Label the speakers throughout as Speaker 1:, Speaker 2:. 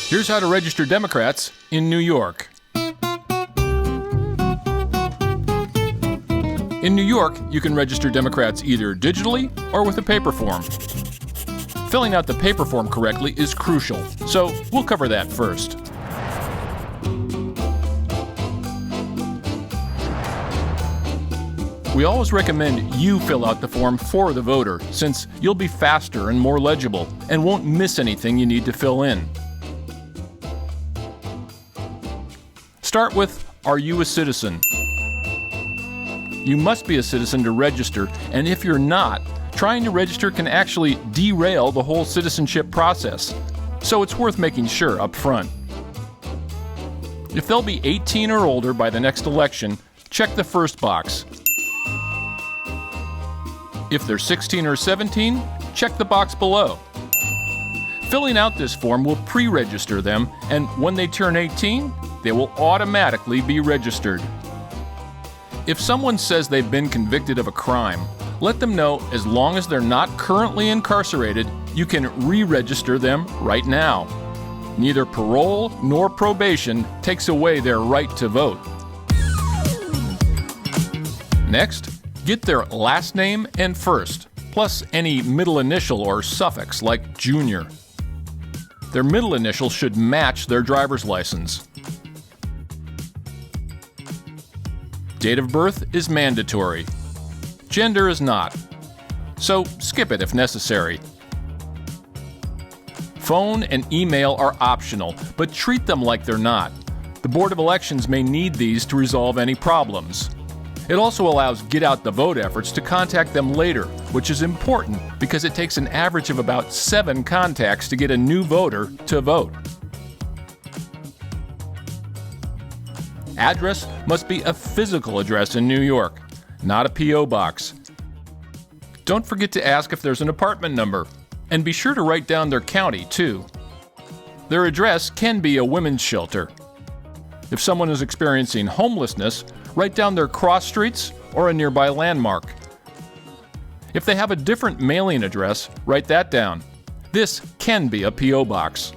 Speaker 1: Here's how to register Democrats in New York. In New York, you can register Democrats either digitally or with a paper form. Filling out the paper form correctly is crucial, so we'll cover that first. We always recommend you fill out the form for the voter, since you'll be faster and more legible and won't miss anything you need to fill in. Start with, are you a citizen? You must be a citizen to register, and if you're not, trying to register can actually derail the whole citizenship process. So it's worth making sure up front. If they'll be 18 or older by the next election, check the first box. If they're 16 or 17, check the box below. Filling out this form will pre-register them, and when they turn 18, they will automatically be registered. If someone says they've been convicted of a crime, let them know as long as they're not currently incarcerated, you can re-register them right now. Neither parole nor probation takes away their right to vote. Next, get their last name and first, plus any middle initial or suffix like Junior. Their middle initial should match their driver's license. Date of birth is mandatory. Gender is not, so skip it if necessary. Phone and email are optional, but treat them like they're not. The Board of Elections may need these to resolve any problems. It also allows get out the vote efforts to contact them later, which is important because it takes an average of about 7 contacts to get a new voter to vote. Address must be a physical address in New York, not a P.O. box. Don't forget to ask if there's an apartment number, and be sure to write down their county, too. Their address can be a women's shelter. If someone is experiencing homelessness, write down their cross streets or a nearby landmark. If they have a different mailing address, write that down. This can be a P.O. box.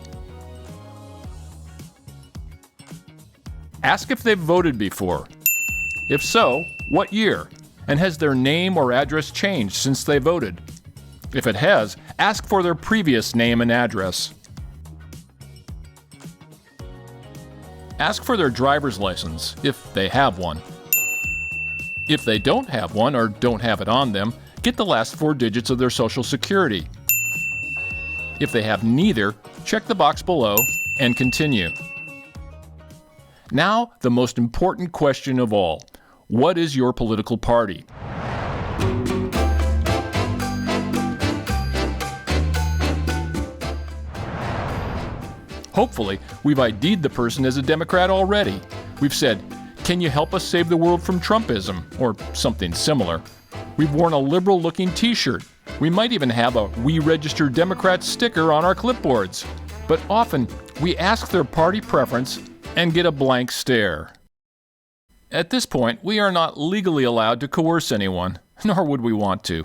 Speaker 1: Ask if they've voted before. If so, what year? And has their name or address changed since they voted? If it has, ask for their previous name and address. Ask for their driver's license, if they have one. If they don't have one or don't have it on them, get the last 4 digits of their Social Security. If they have neither, check the box below and continue. Now, the most important question of all. What is your political party? Hopefully, we've ID'd the person as a Democrat already. We've said, "Can you help us save the world from Trumpism?" or something similar. We've worn a liberal-looking t-shirt. We might even have a "We Register Democrats" sticker on our clipboards. But often, we ask their party preference and get a blank stare. At this point, we are not legally allowed to coerce anyone, nor would we want to.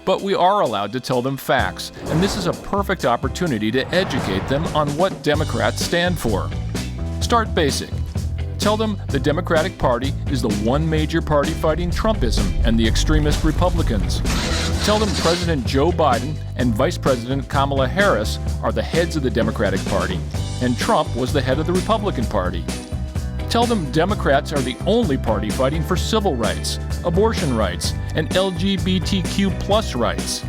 Speaker 1: But we are allowed to tell them facts, and this is a perfect opportunity to educate them on what Democrats stand for. Start basic. Tell them the Democratic Party is the one major party fighting Trumpism and the extremist Republicans. Tell them President Joe Biden and Vice President Kamala Harris are the heads of the Democratic Party, and Trump was the head of the Republican Party. Tell them Democrats are the only party fighting for civil rights, abortion rights, and LGBTQ+ rights.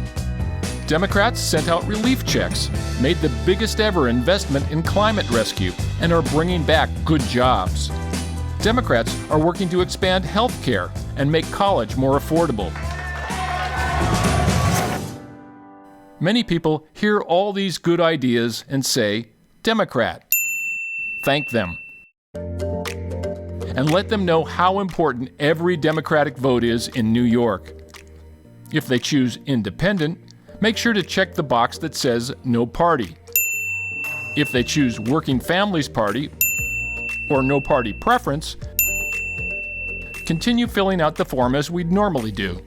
Speaker 1: Democrats sent out relief checks, made the biggest ever investment in climate rescue, and are bringing back good jobs. Democrats are working to expand health care and make college more affordable. Many people hear all these good ideas and say, Democrat. Thank them. And let them know how important every Democratic vote is in New York. If they choose independent, make sure to check the box that says no party. If they choose Working Families Party or no party preference, continue filling out the form as we'd normally do.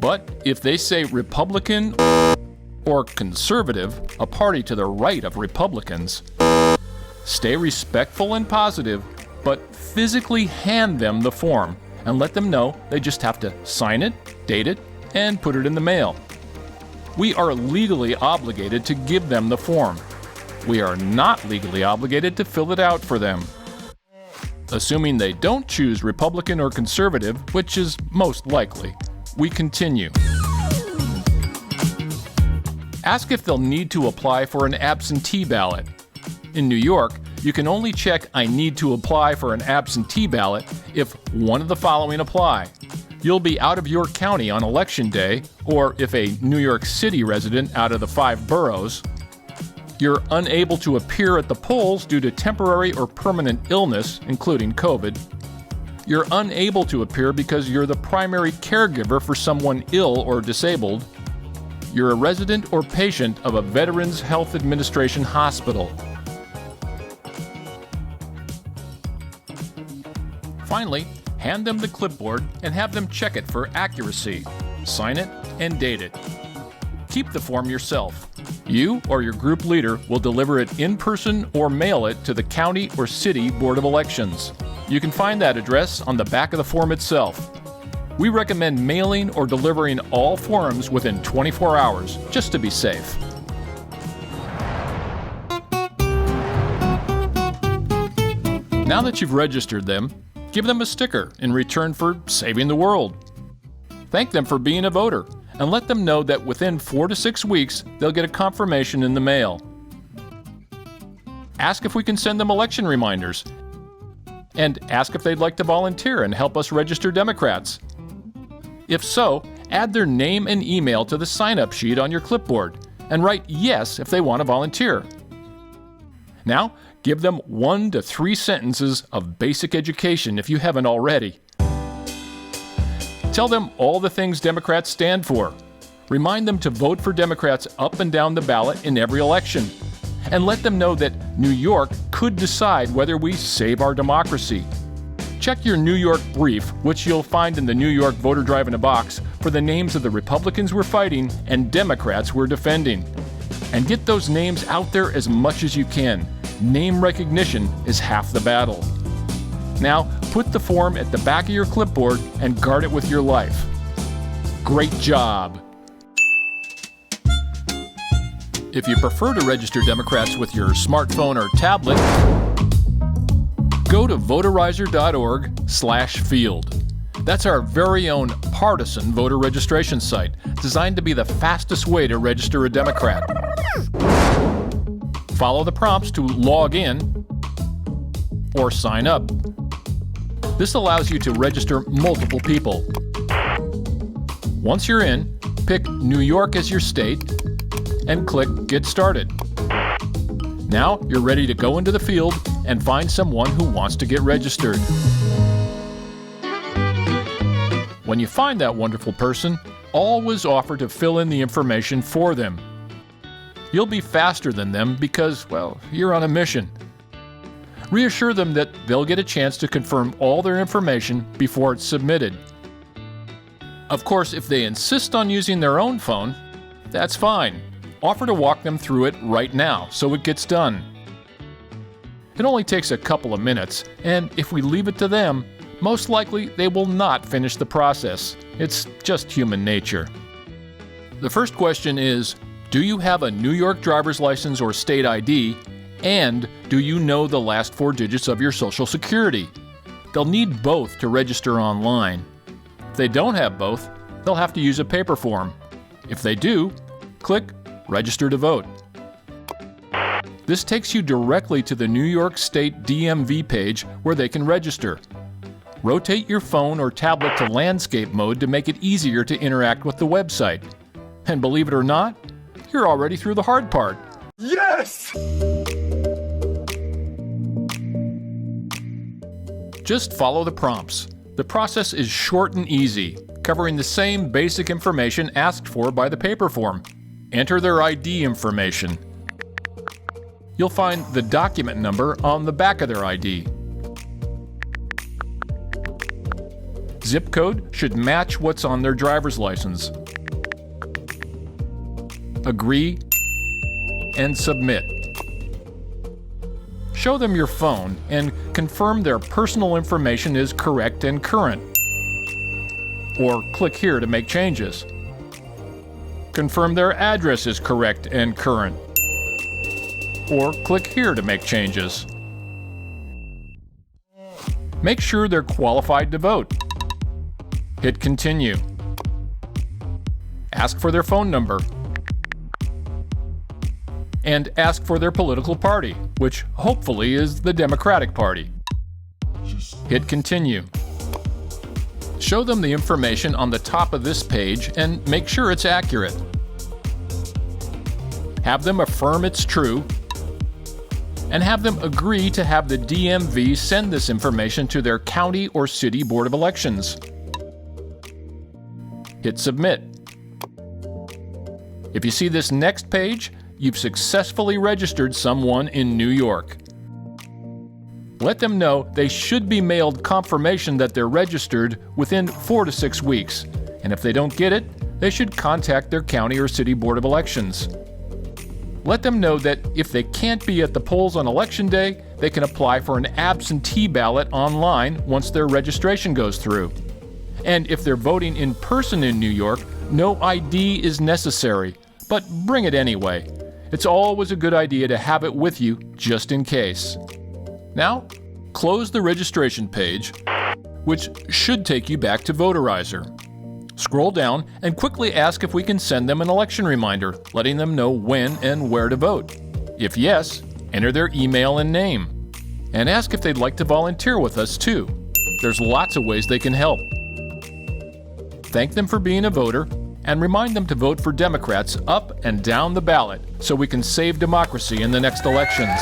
Speaker 1: But if they say Republican or conservative, a party to the right of Republicans. Stay respectful and positive, but physically hand them the form and let them know they just have to sign it, date it, and put it in the mail. We are legally obligated to give them the form. We are not legally obligated to fill it out for them. Assuming they don't choose Republican or conservative, which is most likely, we continue. Ask if they'll need to apply for an absentee ballot. In New York, you can only check "I need to apply for an absentee ballot" if one of the following apply. You'll be out of your county on election day, or if a New York City resident out of the 5 boroughs. You're unable to appear at the polls due to temporary or permanent illness, including COVID. You're unable to appear because you're the primary caregiver for someone ill or disabled. You're a resident or patient of a Veterans Health Administration hospital. Finally, hand them the clipboard and have them check it for accuracy. Sign it and date it. Keep the form yourself. You or your group leader will deliver it in person or mail it to the county or city board of elections. You can find that address on the back of the form itself. We recommend mailing or delivering all forms within 24 hours, just to be safe. Now that you've registered them, give them a sticker in return for saving the world. Thank them for being a voter, and let them know that within 4 to 6 weeks, they'll get a confirmation in the mail. Ask if we can send them election reminders, and ask if they'd like to volunteer and help us register Democrats. If so, add their name and email to the sign-up sheet on your clipboard, and write yes if they want to volunteer. Now, give them 1 to 3 sentences of basic education if you haven't already. Tell them all the things Democrats stand for. Remind them to vote for Democrats up and down the ballot in every election. And let them know that New York could decide whether we save our democracy. Check your New York brief, which you'll find in the New York Voter Drive in a Box, for the names of the Republicans we're fighting and Democrats we're defending. And get those names out there as much as you can. Name recognition is half the battle. Now, put the form at the back of your clipboard and guard it with your life. Great job! If you prefer to register Democrats with your smartphone or tablet, go to voterizer.org/field. That's our very own partisan voter registration site, designed to be the fastest way to register a Democrat. Follow the prompts to log in or sign up. This allows you to register multiple people. Once you're in, pick New York as your state and click Get Started. Now you're ready to go into the field and find someone who wants to get registered. When you find that wonderful person, always offer to fill in the information for them. You'll be faster than them because, well, you're on a mission. Reassure them that they'll get a chance to confirm all their information before it's submitted. Of course, if they insist on using their own phone, that's fine. Offer to walk them through it right now so it gets done. It only takes a couple of minutes, and if we leave it to them, most likely they will not finish the process. It's just human nature. The first question is, do you have a New York driver's license or state ID? And do you know the last 4 digits of your Social Security? They'll need both to register online. If they don't have both, they'll have to use a paper form. If they do, click Register to Vote. This takes you directly to the New York State DMV page where they can register. Rotate your phone or tablet to landscape mode to make it easier to interact with the website. And believe it or not, you're already through the hard part.
Speaker 2: Yes!
Speaker 1: Just follow the prompts. The process is short and easy, covering the same basic information asked for by the paper form. Enter their ID information. You'll find the document number on the back of their ID. Zip code should match what's on their driver's license. agree, and submit. Show them your phone and confirm their personal information is correct and current. Or click here to make changes. Confirm their address is correct and current. Or click here to make changes. Make sure they're qualified to vote. Hit continue. Ask for their phone number. And ask for their political party, which hopefully is the Democratic Party. Hit continue. Show them the information on the top of this page and make sure it's accurate. Have them affirm it's true, and have them agree to have the DMV send this information to their county or city board of elections. Hit submit. If you see this next page, you've successfully registered someone in New York. Let them know they should be mailed confirmation that they're registered within 4 to 6 weeks, and if they don't get it, they should contact their county or city board of elections. Let them know that if they can't be at the polls on election day, they can apply for an absentee ballot online once their registration goes through. And if they're voting in person in New York, no ID is necessary, but bring it anyway. It's always a good idea to have it with you just in case. Now, close the registration page, which should take you back to Voterizer. Scroll down and quickly ask if we can send them an election reminder, letting them know when and where to vote. If yes, enter their email and name. And ask if they'd like to volunteer with us too. There's lots of ways they can help. Thank them for being a voter, and remind them to vote for Democrats up and down the ballot so we can save democracy in the next elections.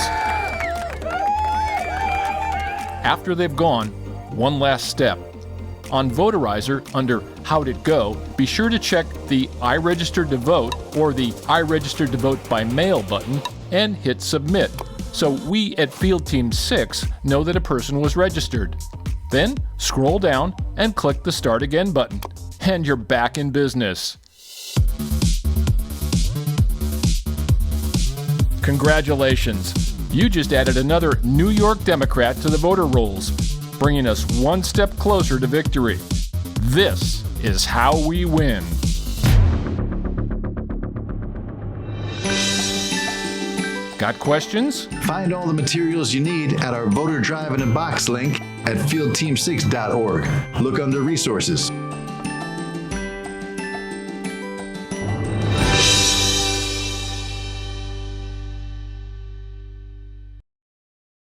Speaker 1: After they've gone, one last step. On Voterizer, under How'd It Go, be sure to check the I Registered to Vote or the I Registered to Vote by Mail button and hit Submit, so we at Field Team 6 know that a person was registered. Then scroll down and click the Start Again button, and you're back in business. Congratulations! You just added another New York Democrat to the voter rolls, bringing us one step closer to victory. This is how we win. Got questions?
Speaker 2: Find all the materials you need at our Voter Drive in a Box link at fieldteam6.org. Look under Resources.